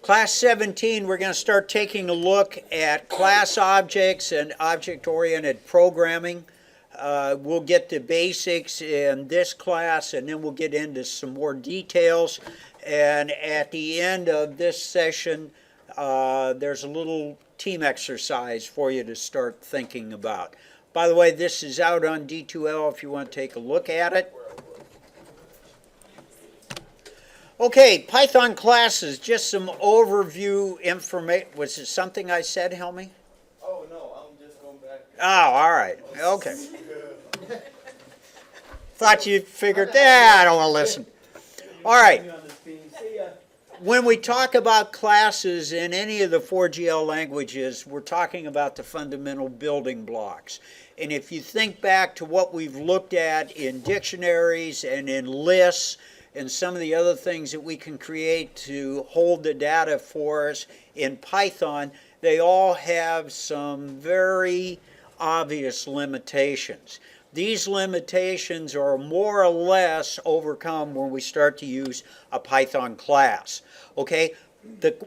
Class 17, we're going to start taking a look at class objects and object-oriented programming. We'll get the basics in this class, and then we'll get into some more details. And at the end of this session, there's a little team exercise for you to start thinking about. By the way, this is out on D2L if you want to take a look at it. Okay, Python classes, just some overview information. Was it something I said, Helmy? Oh, no, I'm just going back. Oh, all right. Okay. Thought you figured that. I don't want to listen. All right. When we talk about classes in any of the 4GL languages, we're talking about the fundamental building blocks. And if you think back to what we've looked at in dictionaries and in lists, and some of the other things that we can create to hold the data for us in Python, they all have some very obvious limitations. These limitations are more or less overcome when we start to use a Python class. Okay,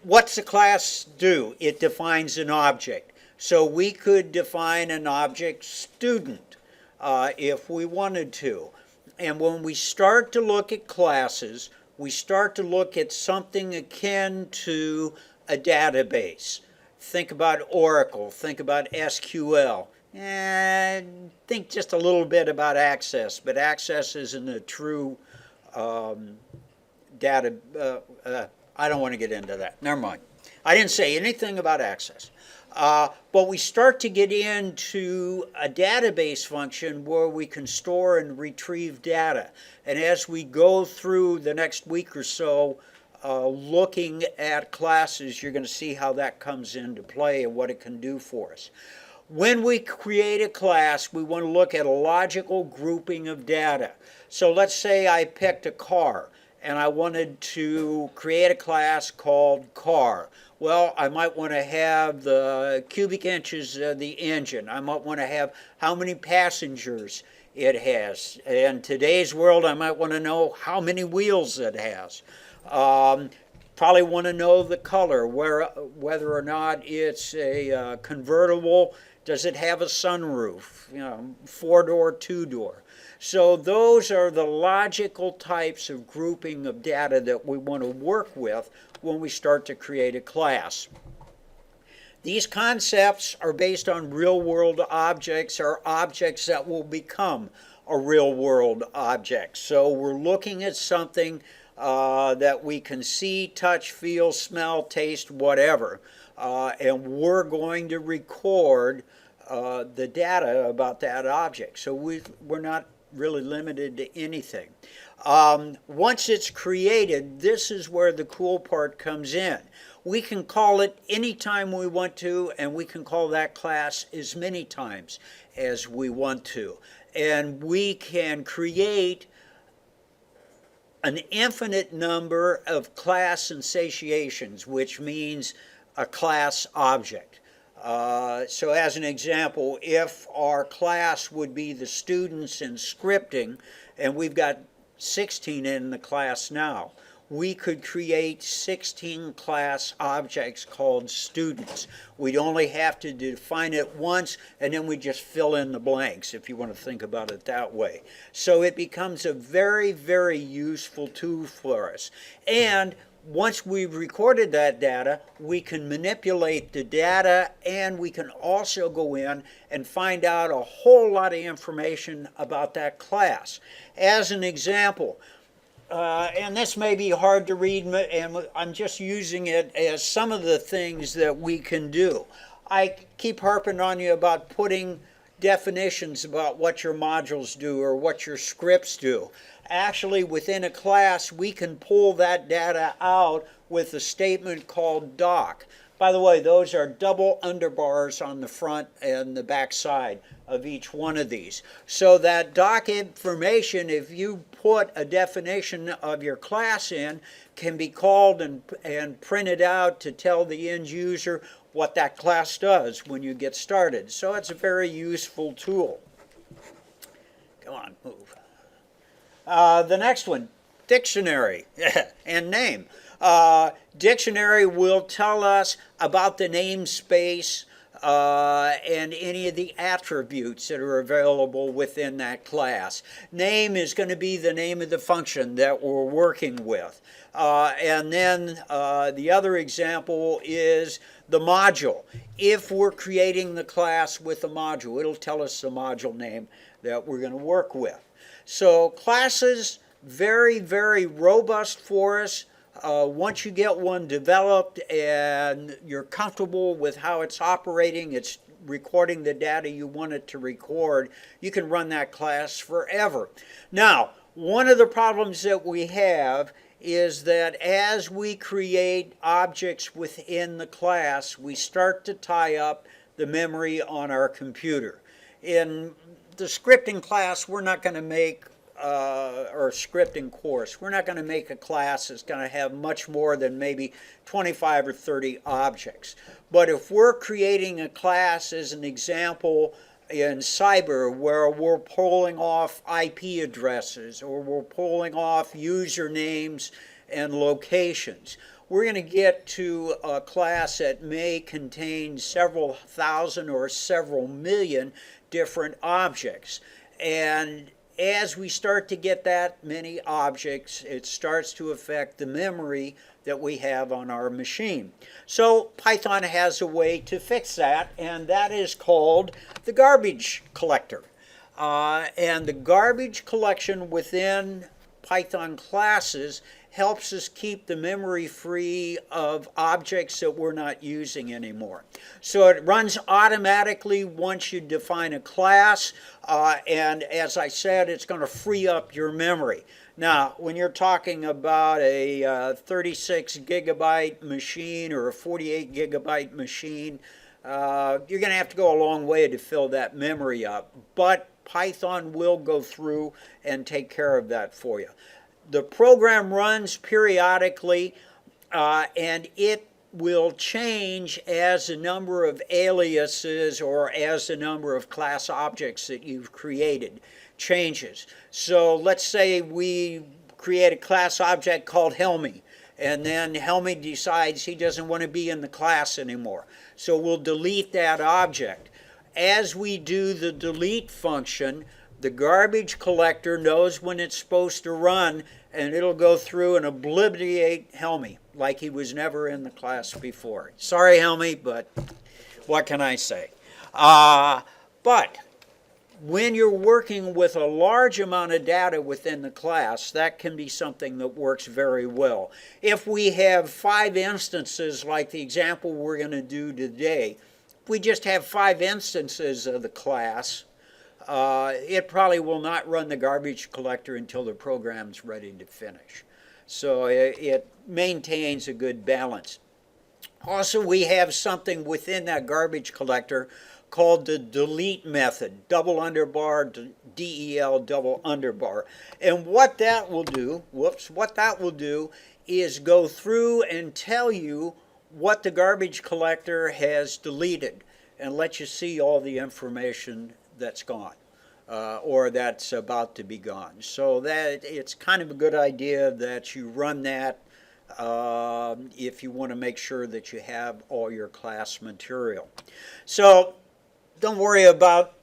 what's the class do? It defines an object. So we could define an object student if we wanted to. And when we start to look at classes, we start to look at something akin to a database. Think about Oracle, think about SQL, and think just a little bit about Access, but Access isn't a true data. I don't want to get into that. Never mind. I didn't say anything about Access. But we start to get into a database function where we can store and retrieve data. And as we go through the next week or so, looking at classes, you're going to see how that comes into play and what it can do for us. When we create a class, we want to look at a logical grouping of data. So let's say I picked a car, and I wanted to create a class called car. Well, I might want to have the cubic inches of the engine. I might want to have how many passengers it has. In today's world, I might want to know how many wheels it has. Probably want to know the color, whether or not it's a convertible. Does it have a sunroof? You know, 4-door, 2-door. So those are the logical types of grouping of data that we want to work with when we start to create a class. These concepts are based on real-world objects or objects that will become a real-world object. So we're looking at something that we can see, touch, feel, smell, taste, whatever. And we're going to record the data about that object. So we're not really limited to anything. Once it's created, this is where the cool part comes in. We can call it anytime we want to, and we can call that class as many times as we want to. And we can create an infinite number of class insatiations, which means a class object. So as an example, if our class would be the students in scripting, and we've got 16 in the class now, we could create 16 class objects called students. We'd only have to define it once, and then we just fill in the blanks, if you want to think about it that way. So it becomes a very, very useful tool for us. And once we've recorded that data, we can manipulate the data, and we can also go in and find out a whole lot of information about that class. As an example, and this may be hard to read, and I'm just using it as some of the things that we can do. I keep harping on you about putting definitions about what your modules do or what your scripts do. Actually, within a class, we can pull that data out with a statement called doc. By the way, those are double underbars on the front and the back side of each one of these. So that doc information, if you put a definition of your class in, can be called and printed out to tell the end user what that class does when you get started. So it's a very useful tool. Come on, move. The next one, dictionary and name. Dictionary will tell us about the namespace and any of the attributes that are available within that class. Name is going to be the name of the function that we're working with. And then the other example is the module. If we're creating the class with a module, it'll tell us the module name that we're going to work with. So classes, very, very robust for us. Once you get one developed and you're comfortable with how it's operating, it's recording the data you want it to record, you can run that class forever. Now, one of the problems that we have is that as we create objects within the class, we start to tie up the memory on our computer. In the scripting class, we're not going to make or scripting course, we're not going to make a class that's going to have much more than maybe 25 or 30 objects. But if we're creating a class, as an example, in cyber, where we're pulling off IP addresses or we're pulling off usernames and locations, we're going to get to a class that may contain several thousand or several million different objects. And as we start to get that many objects, it starts to affect the memory that we have on our machine. So Python has a way to fix that, and that is called the garbage collector. And the garbage collection within Python classes helps us keep the memory free of objects that we're not using anymore. So it runs automatically once you define a class, and as I said, it's going to free up your memory. Now, when you're talking about a 36 gigabyte machine or a 48 gigabyte machine, you're going to have to go a long way to fill that memory up, but Python will go through and take care of that for you. The program runs periodically, and it will change as the number of aliases or as the number of class objects that you've created changes. So let's say we create a class object called Helmy, and then Helmy decides he doesn't want to be in the class anymore. So we'll delete that object. As we do the delete function, the garbage collector knows when it's supposed to run, and it'll go through and obliterate Helmy like he was never in the class before. Sorry, Helmy, but what can I say? But when you're working with a large amount of data within the class, that can be something that works very well. If we have 5 instances like the example we're going to do today, if we just have 5 instances of the class, it probably will not run the garbage collector until the program's ready to finish. So it maintains a good balance. Also, we have something within that garbage collector called the delete method, double underbar, del double underbar. And what that will do, is go through and tell you what the garbage collector has deleted and let you see all the information that's gone or that's about to be gone. So that it's kind of a good idea that you run that if you want to make sure that you have all your class material. So don't worry about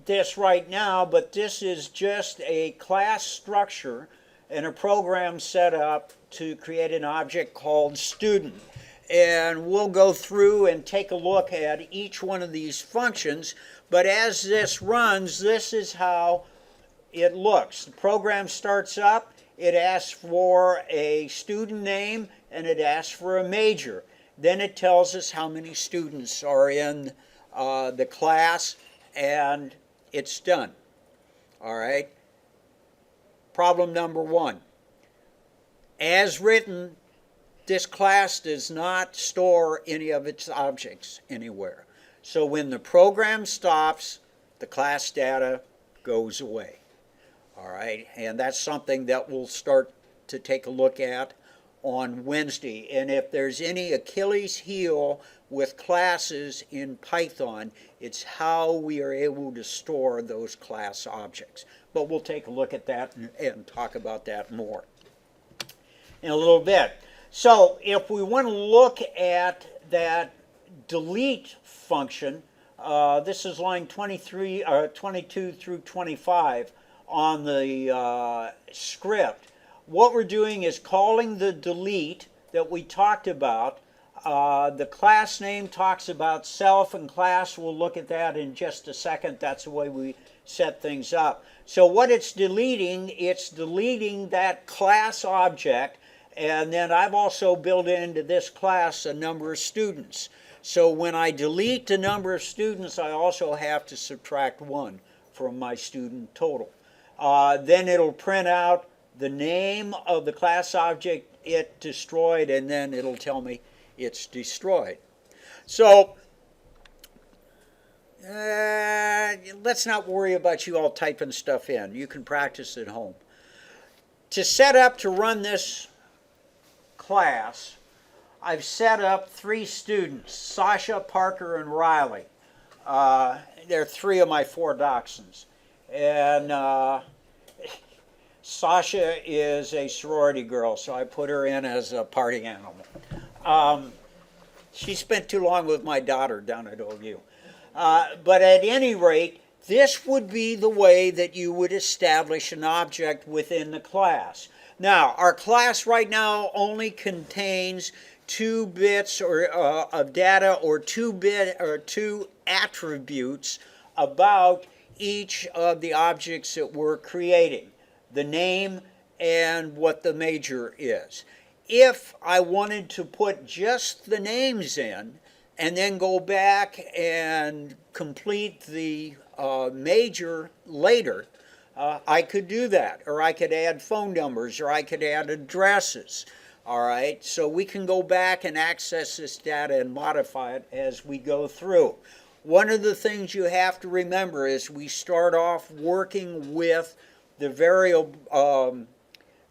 this right now, but this is just a class structure and a program set up to create an object called student. And we'll go through and take a look at each one of these functions, but as this runs, this is how it looks. The program starts up, it asks for a student name, and it asks for a major. Then it tells us how many students are in the class, and it's done. All right. Problem number 1. As written, this class does not store any of its objects anywhere. So when the program stops, the class data goes away. All right. And that's something that we'll start to take a look at on Wednesday. And if there's any Achilles heel with classes in Python, it's how we are able to store those class objects. But we'll take a look at that and talk about that more in a little bit. So if we want to look at that delete function, this is line 22 through 25 on the script. What we're doing is calling the delete that we talked about. The class name talks about self and class. We'll look at that in just a second. That's the way we set things up. So what it's deleting that class object, and then I've also built into this class a number of students. So when I delete the number of students, I also have to subtract 1 from my student total. Then it'll print out the name of the class object it destroyed, and then it'll tell me it's destroyed. So let's not worry about you all typing stuff in. You can practice at home. To set up to run this class, I've set up 3 students, Sasha, Parker, and Riley. They're 3 of my 4 dachshunds. And Sasha is a sorority girl, so I put her in as a party animal. She spent too long with my daughter down at OU. But at any rate, this would be the way that you would establish an object within the class. Now, our class right now only contains 2 bits of data, or 2 attributes about each of the objects that we're creating, the name and what the major is. If I wanted to put just the names in and then go back and complete the major later, I could do that, or I could add phone numbers, or I could add addresses. All right, so we can go back and access this data and modify it as we go through. One of the things you have to remember is we start off working with the variable,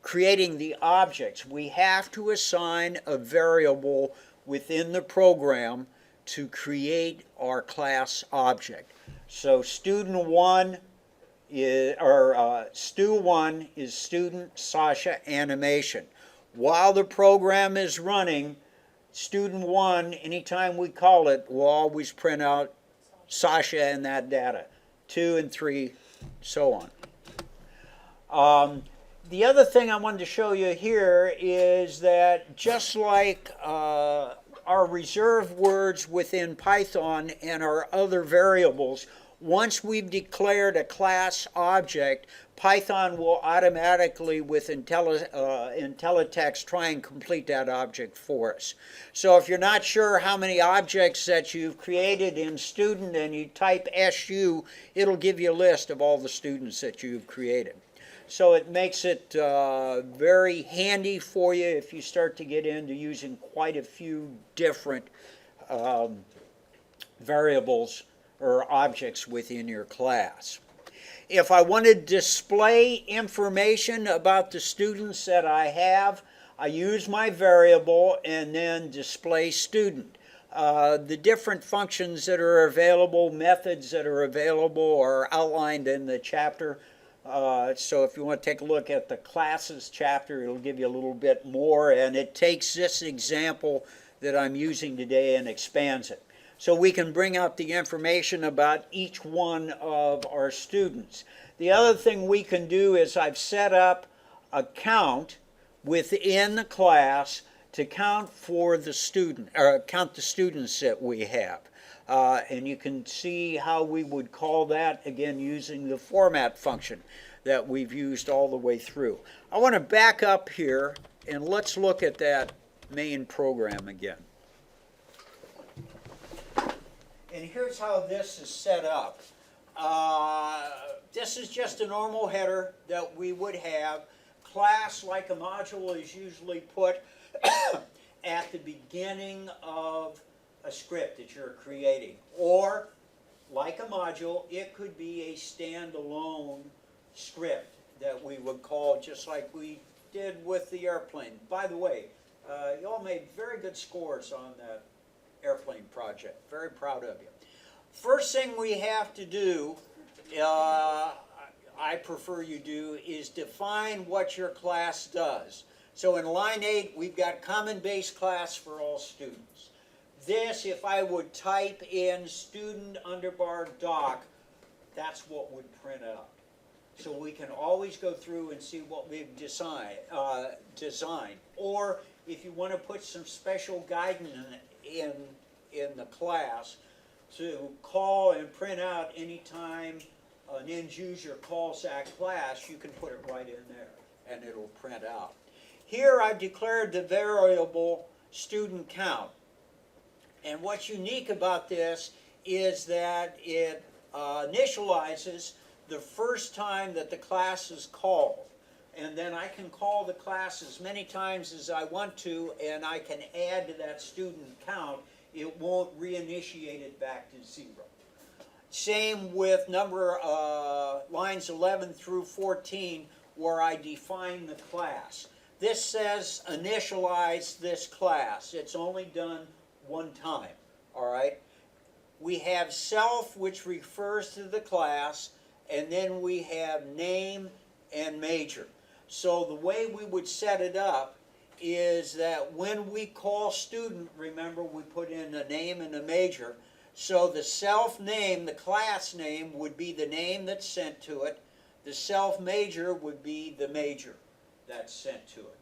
creating the objects. We have to assign a variable within the program to create our class object. So student 1 is, or stu1 is student Sasha animation. While the program is running, student 1, anytime we call it, will always print out Sasha and that data. 2 and 3, so on. The other thing I wanted to show you here is that just like our reserved words within Python and our other variables, once we've declared a class object, Python will automatically, with IntelliText, try and complete that object for us. So if you're not sure how many objects that you've created in student and you type SU, it'll give you a list of all the students that you've created. So it makes it very handy for you if you start to get into using quite a few different variables or objects within your class. If I want to display information about the students that I have, I use my variable and then display student. The different functions that are available, methods that are available, are outlined in the chapter. So if you want to take a look at the classes chapter, it'll give you a little bit more, and it takes this example that I'm using today and expands it. So we can bring out the information about each one of our students. The other thing we can do is I've set up a count within the class to count for the student, or count the students that we have. And you can see how we would call that, again, using the format function that we've used all the way through. I want to back up here and let's look at that main program again. And here's how this is set up. This is just a normal header that we would have. Class, like a module, is usually put at the beginning of a script that you're creating. Or, like a module, it could be a standalone script that we would call, just like we did with the airplane. By the way, you all made very good scores on that airplane project. Very proud of you. First thing we have to do, I prefer you do, is define what your class does. So in line 8, we've got common base class for all students. This, if I would type in student underbar doc, that's what would print out. So we can always go through and see what we've designed. Or if you want to put some special guidance in the class, to call and print out anytime an end user calls that class, you can put it right in there and it'll print out. Here I've declared the variable student count. And what's unique about this is that it initializes the first time that the class is called. And then I can call the class as many times as I want to, and I can add to that student count. It won't reinitiate it back to 0. Same with lines 11 through 14, where I define the class. This says initialize this class. It's only done one time, all right? We have self, which refers to the class, and then we have name and major. So the way we would set it up is that when we call student, remember we put in a name and a major. So the self name, the class name, would be the name that's sent to it. The self major would be the major that's sent to it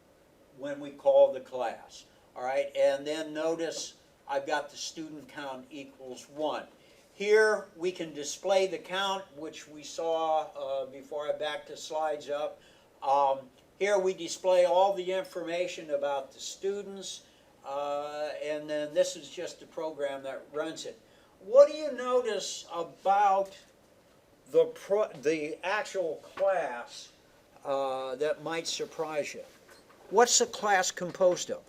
when we call the class. All right, and then notice I've got the student count equals 1. Here we can display the count, which we saw before I backed the slides up. Here we display all the information about the students, and then this is just the program that runs it. What do you notice about the actual class that might surprise you? What's the class composed of?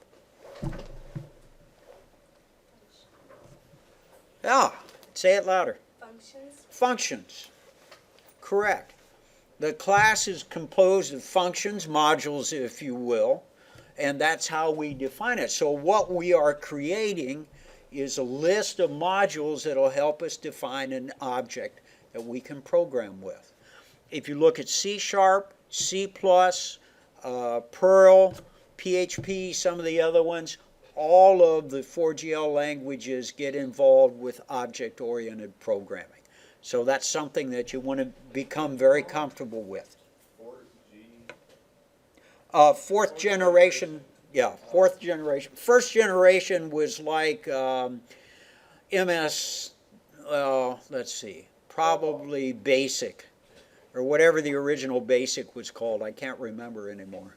Yeah, say it louder. Functions. Functions. Correct. The class is composed of functions, modules, if you will, and that's how we define it. So what we are creating is a list of modules that will help us define an object that we can program with. If you look at C#, C++, Perl, PHP, some of the other ones, all of the 4GL languages get involved with object-oriented programming. So that's something that you want to become very comfortable with. Fourth generation, yeah, fourth generation. First generation was like MS, let's see, probably BASIC, or whatever the original BASIC was called. I can't remember anymore.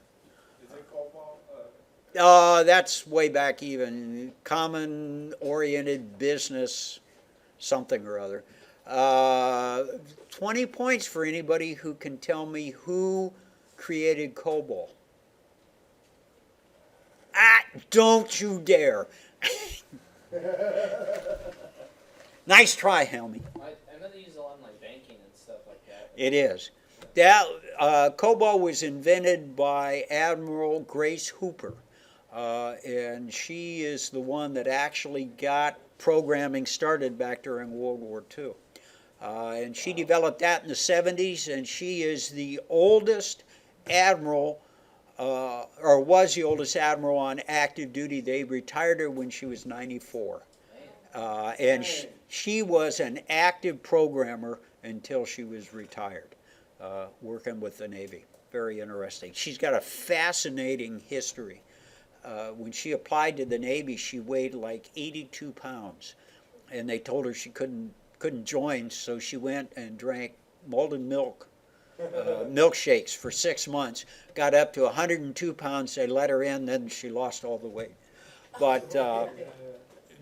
Is it COBOL? That's way back even. Common Oriented Business something or other. 20 points for anybody who can tell me who created COBOL. Don't you dare. Nice try, Helmy. I know they use a lot in like banking and stuff like that. It is. That COBOL was invented by Admiral Grace Hooper, and she is the one that actually got programming started back during World War II. And she developed that in the 70s, and she is the oldest admiral, or was the oldest admiral on active duty. They retired her when she was 94. And she was an active programmer until she was retired, working with the Navy. Very interesting. She's got a fascinating history. When she applied to the Navy, she weighed like 82 pounds, and they told her she couldn't join, so she went and drank malted milk, milkshakes for 6 months, got up to 102 pounds, they let her in, then she lost all the weight. But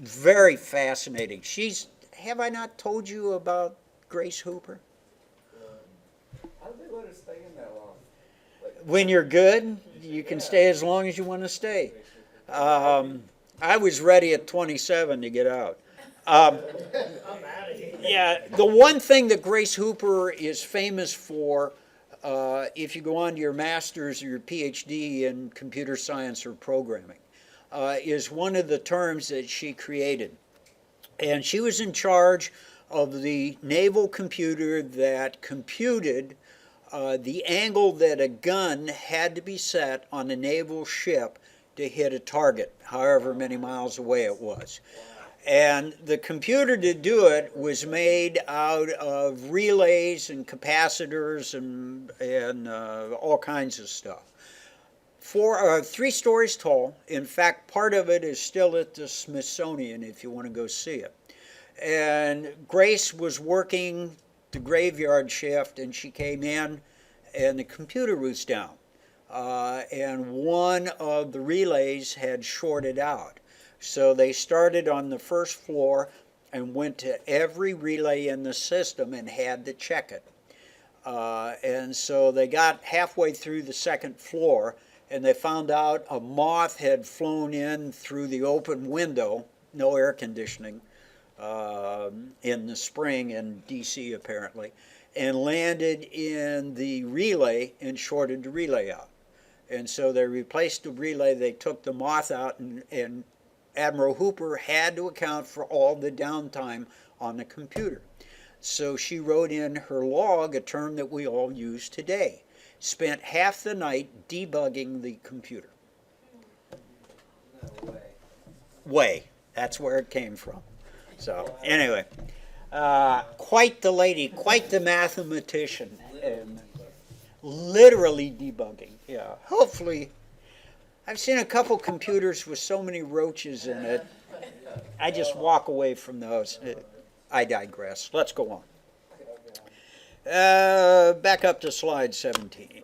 very fascinating. Have I not told you about Grace Hooper? How did they let her stay in that long? When you're good, you can stay as long as you want to stay. I was ready at 27 to get out. Yeah, the one thing that Grace Hooper is famous for, if you go on to your master's or your PhD in computer science or programming, is one of the terms that she created. And she was in charge of the naval computer that computed the angle that a gun had to be set on a naval ship to hit a target, however many miles away it was. And the computer to do it was made out of relays and capacitors and all kinds of stuff. 3 stories tall. In fact, part of it is still at the Smithsonian if you want to go see it. And Grace was working the graveyard shift, and she came in, and the computer was down. And one of the relays had shorted out. So they started on the first floor and went to every relay in the system and had to check it. And so they got halfway through the second floor, and they found out a moth had flown in through the open window, no air conditioning, in the spring in DC apparently, and landed in the relay and shorted the relay out. And so they replaced the relay, they took the moth out, and Admiral Hooper had to account for all the downtime on the computer. So she wrote in her log a term that we all use today. Spent half the night debugging the computer. No way. Way. That's where it came from. So anyway, quite the lady, quite the mathematician, and literally debugging. Yeah. Hopefully, I've seen a couple computers with so many roaches in it. I just walk away from those. I digress. Let's go on. Back up to slide 17.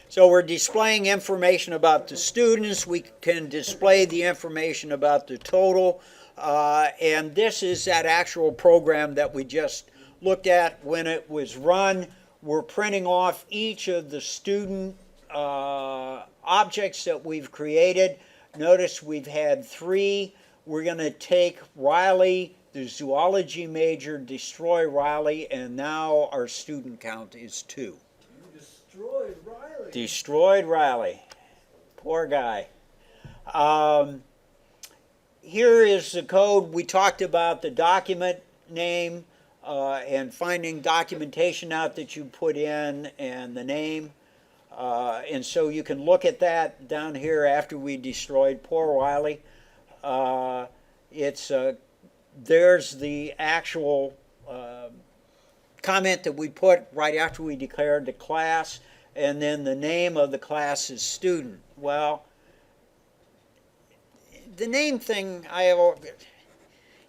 So we're displaying information about the students. We can display the information about the total. And this is that actual program that we just looked at when it was run. We're printing off each of the student objects that we've created. Notice we've had 3. We're going to take Riley, the zoology major, destroy Riley, and now our student count is 2. You destroyed Riley. Destroyed Riley. Poor guy. Here is the code. We talked about the document name and finding documentation out that you put in and the name. And so you can look at that down here after we destroyed poor Riley. There's the actual comment that we put right after we declared the class, and then the name of the class is student. Well, the name thing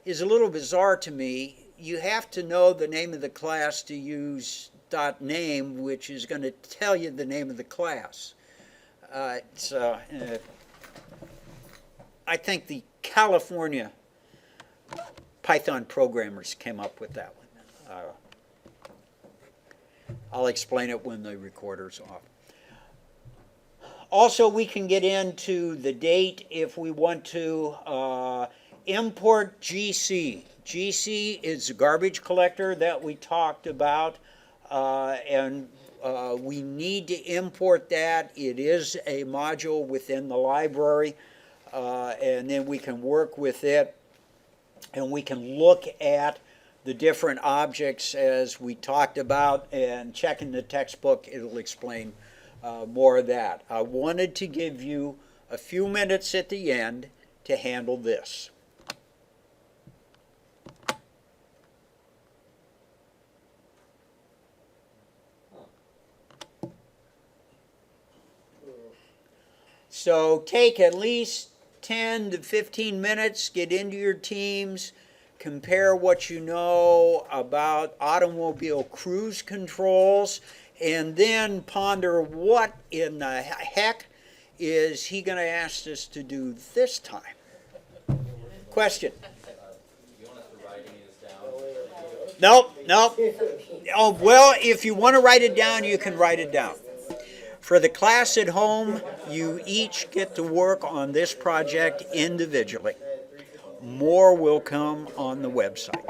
is a little bizarre to me. You have to know the name of the class to use .name, which is going to tell you the name of the class. I think the California Python programmers came up with that one. I'll explain it when the recorder's off. Also, we can get into the date if we want to. Import GC. GC is the garbage collector that we talked about, and we need to import that. It is a module within the library, and then we can work with it, and we can look at the different objects as we talked about, and check in the textbook, it'll explain more of that. I wanted to give you a few minutes at the end to handle this. So take at least 10 to 15 minutes, get into your teams, compare what you know about automobile cruise controls, and then ponder what in the heck is he going to ask us to do this time? Question? You want us to write any of this down? Nope. Oh, well, if you want to write it down, you can write it down. For the class at home, you each get to work on this project individually. More will come on the website.